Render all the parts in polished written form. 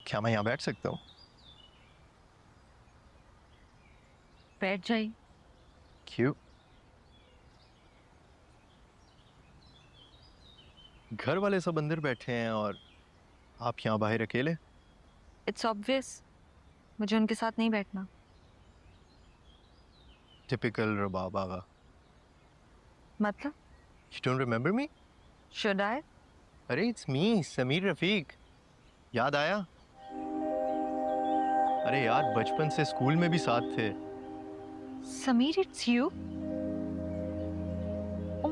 क्या मैं यहाँ बैठ सकता हूँ? बैठ जाइए। क्यों? घर वाले सब अंदर बैठे हैं और आप यहाँ बाहर अकेले? इट्स ऑब्वियस, मुझे उनके साथ नहीं बैठना। टिपिकल रबाब आगा। मतलब You don't remember me? Should I? अरे इट्स मी, समीर रफीक। याद आया? अरे यार, बचपन से स्कूल में भी साथ थे। Sameer, it's you. Oh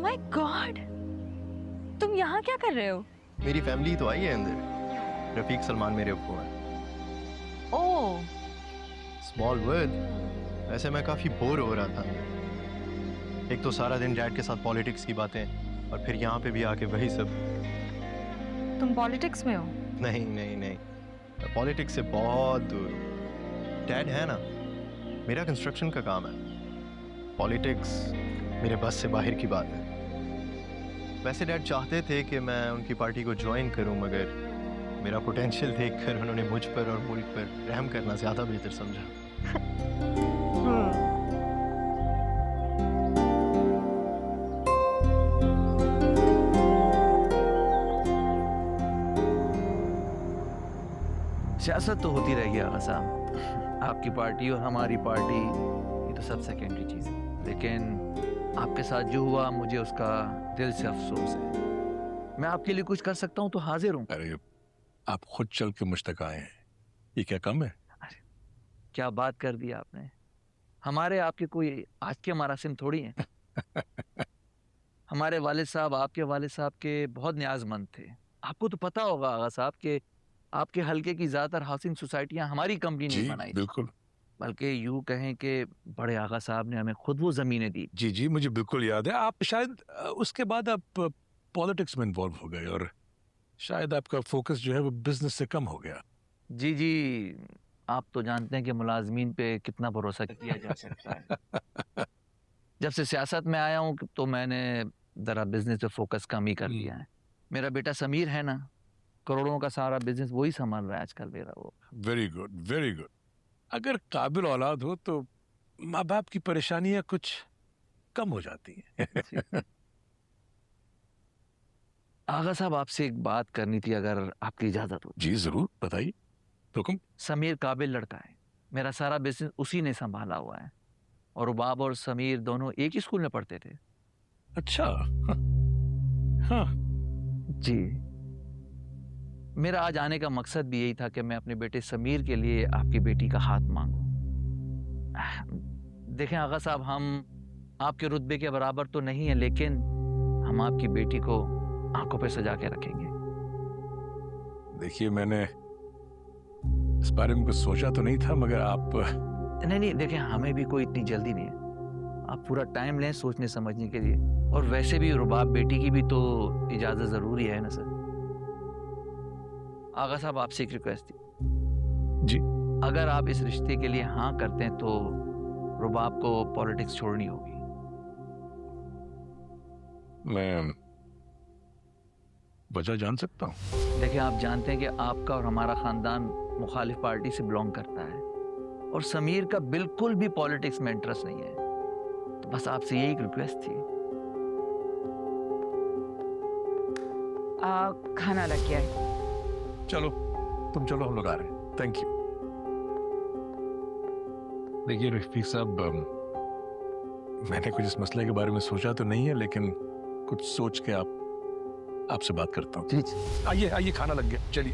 my God, तुम यहाँ क्या कर रहे हो? मेरी फैमिली तो आई है अंदर। रफीक सलमान मेरे अब्बू हैं। ओह, स्मॉल वर्ल्ड। वैसे मैं काफी बोर हो रहा था अंदर। एक तो सारा दिन डैड के साथ पॉलिटिक्स की बातें, और फिर यहाँ पे भी आके वही सब। तुम पॉलिटिक्स में हो? नहीं नहीं नहीं, मैं पॉलिटिक्स से बहुत दूर हूँ। डैड है ना, मेरा कंस्ट्रक्शन का काम है। पॉलिटिक्स मेरे बस से बाहर की बात है। वैसे डैड चाहते थे कि मैं उनकी पार्टी को ज्वाइन करूं, मगर मेरा पोटेंशियल देखकर उन्होंने मुझ पर और मुल्क पर रहम करना ज्यादा बेहतर समझा। सियासत तो होती रहेगी आगा साहब। आपकी पार्टी और हमारी पार्टी ये तो सब सेकेंडरी चीज़ है, लेकिन आपके साथ जो हुआ मुझे उसका दिल से अफसोस है। मैं आपके लिए कुछ कर सकता हूँ तो हाजिर हूँ। अरे आप खुद चल के मुझ तक आए हैं, ये क्या कम है? अरे क्या बात कर दी आपने। हमारे आपके कोई आज के मरासिम थोड़ी हैं। हमारे वालिद साहब आपके वालिद साहब के बहुत न्याजमंद थे। आपको तो पता होगा आगा साहब कि आपके हलके की ज़्यादातर हाउसिंग सोसाइटियां हमारी कंपनी ने जी बनाई थी। बिल्कुल। बल्कि यूं कहें कि बड़े आगा साहब ने हमें खुद वो ज़मीनें दी। जी जी मुझे बिल्कुल याद है। आप शायद उसके बाद आप पॉलिटिक्स में इन्वॉल्व हो गए और शायद आपका फोकस जो है वो बिजनेस से कम हो गया। जी जी, आप तो जानते हैं कि मुलाजमीन पे कितना भरोसा किया जा सकता है। जब से सियासत में आया हूँ तो मैंने ज़रा बिजनेस पे फोकस कम ही कर लिया है। मेरा बेटा समीर है ना, करोड़ों का सारा बिजनेस वही संभाल रहा है आजकल मेरा वो। Very good very good. अगर काबिल औलाद हो तो माँ बाप की परेशानियां कुछ कम हो जाती हैं। आगा साहब, आपसे एक बात करनी थी अगर आपकी इजाज़त हो। जी जरूर बताइए। हुक्म। समीर काबिल लड़का है, मेरा सारा बिजनेस उसी ने संभाला हुआ है। और रुबाब और समीर दोनों एक ही स्कूल में पढ़ते थे। अच्छा। हाँ। जी, मेरा आज आने का मकसद भी यही था कि मैं अपने बेटे समीर के लिए आपकी बेटी का हाथ मांगूं। देखें आगा साहब, हम आपके रुतबे के बराबर तो नहीं है, लेकिन हम आपकी बेटी को आंखों पे सजा के रखेंगे। देखिए मैंने इस बारे में कुछ सोचा तो नहीं था, मगर आप नहीं नहीं, देखें हमें भी कोई इतनी जल्दी नहीं है। आप पूरा टाइम लें सोचने समझने के लिए। और वैसे भी रुबाब बेटी की भी तो इजाजत जरूरी है ना सर। आगा साहब, आपसे एक रिक्वेस्ट थी। जी। अगर आप इस रिश्ते के लिए हाँ करते हैं तो रुबाब को पॉलिटिक्स छोड़नी होगी। मैं वजह जान सकता हूँ? देखिए, आप जानते हैं कि आपका और हमारा खानदान मुखालिफ पार्टी से बिलोंग करता है, और समीर का बिल्कुल भी पॉलिटिक्स में इंटरेस्ट नहीं है। तो बस आपसे यही एक रिक्वेस्ट थी। खाना लग गया है। चलो तुम चलो, हम लोग आ रहे हैं। Thank you. देखिए रफीक साहब, मैंने कुछ इस मसले के बारे में सोचा तो नहीं है, लेकिन कुछ सोच के आपसे बात करता हूँ। जी आइए आइए, खाना लग गया, चलिए।